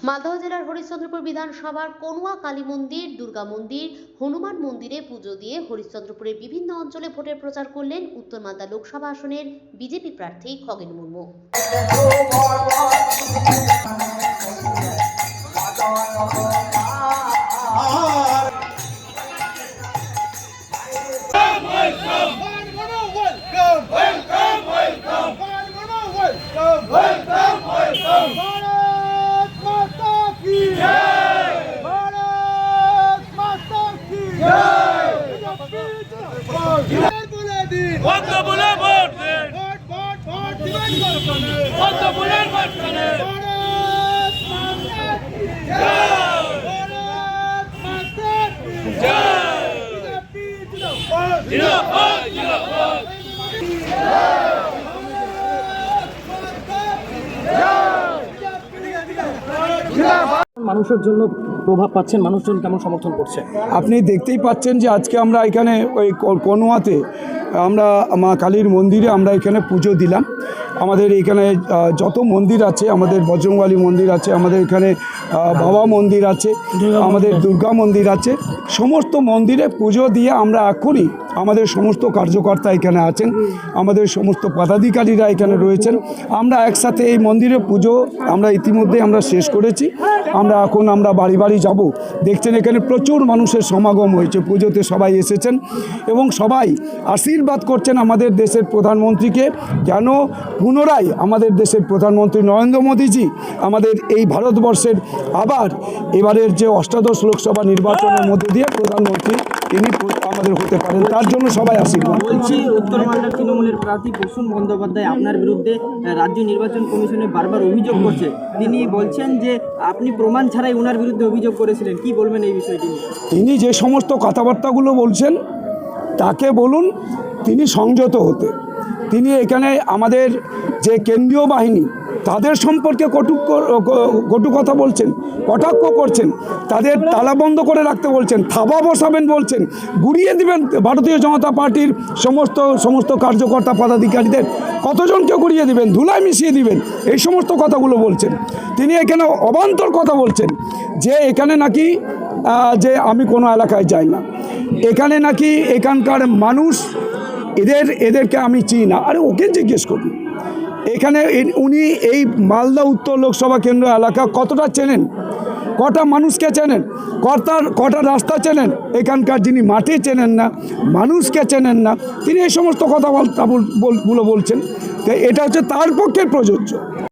মালদহ জেলার হরিশ্চন্দ্রপুর বিধানসভার কনুয়া কালী মন্দির, দুর্গা মন্দির, হনুমান মন্দিরে পুজো দিয়ে হরিশ্চন্দ্রপুরের বিভিন্ন অঞ্চলে ভোটের প্রচার করলেন উত্তর মালদা লোকসভা আসনের বিজেপি প্রার্থী খগেন মুর্মু। মানুষের জন্য প্রভাব পাচ্ছেন, মানুষজন কেমন সমর্থন করছে? আপনি দেখতেই পাচ্ছেন যে আজকে আমরা এখানে ওই কনুয়াতে আমরা মা কালীর মন্দিরে আমরা এখানে পুজো দিলাম। আমাদের এখানে যত মন্দির আছে, আমাদের বজরংবলী মন্দির আছে, আমাদের এখানে বাবা মন্দির আছে, আমাদের দুর্গা মন্দির আছে, সমস্ত মন্দিরে পুজো দিয়ে আমরা এখনই আমাদের সমস্ত কার্যকর্তা এখানে আছেন, আমাদের সমস্ত পদাধিকারীরা এখানে রয়েছেন। আমরা একসাথে এই মন্দিরে পুজো আমরা ইতিমধ্যে আমরা শেষ করেছি। আমরা বাড়ি বাড়ি যাব। দেখছেন এখানে প্রচুর মানুষের সমাগম হয়েছে, পুজোতে সবাই এসেছেন এবং সবাই আশীর্বাদ করছেন আমাদের দেশের প্রধানমন্ত্রীকে, যেন পুনরায় আমাদের দেশের প্রধানমন্ত্রী নরেন্দ্র মোদীজি আমাদের এই ভারতবর্ষের আবার এবারের যে অষ্টাদশ লোকসভা নির্বাচনের মধ্যে দিয়ে প্রধানমন্ত্রী তিনি আমাদের হতে পারেন, তার জন্য সবাই আশীর্বাদ। বলছি, উত্তর মালদার তৃণমূলের প্রার্থী প্রসূন বন্দ্যোপাধ্যায় আপনার বিরুদ্ধে রাজ্য নির্বাচন কমিশনে বারবার অভিযোগ করছে। তিনি বলছেন যে আপনি প্রমাণ ছাড়াই ওনার বিরুদ্ধে অভিযোগ করেছিলেন। কি বলবেন এই বিষয়টি? তিনি যে সমস্ত কথাবার্তাগুলো বলছেন তাকে বলুন তিনি সংযত হতে। তিনি এখানে আমাদের যে কেন্দ্রীয় বাহিনী তাদের সম্পর্কে কটু কথা বলছেন, কটাক্ষ করছেন, তাদের তালাবন্ধ করে রাখতে বলছেন, থাবা বসাবেন বলছেন, গুড়িয়ে দিবেন ভারতীয় জনতা পার্টির সমস্ত কার্যকর্তা পদাধিকারীদের, কতজনকে গুড়িয়ে দিবেন, ধুলায় মিশিয়ে দিবেন, এই সমস্ত কথাগুলো বলছেন। তিনি এখানে অবান্তর কথা বলছেন যে এখানে নাকি যে আমি কোনো এলাকায় যাই না, এখানে নাকি এখানকার মানুষ এদেরকে আমি চিনি না। আরে ওকে জিজ্ঞেস করুন, এখানে উনি এই মালদা উত্তর লোকসভা কেন্দ্র এলাকা কতটা চেনেন, কটা মানুষকে চেনেন, কটা রাস্তা চেনেন? এখানকার যিনি মাঠে চেনেন না, মানুষকে চেনেন না, তিনি এই সমস্ত কথাবার্তাগুলো বলছেন। তো এটা হচ্ছে তার পক্ষে প্রযোজ্য।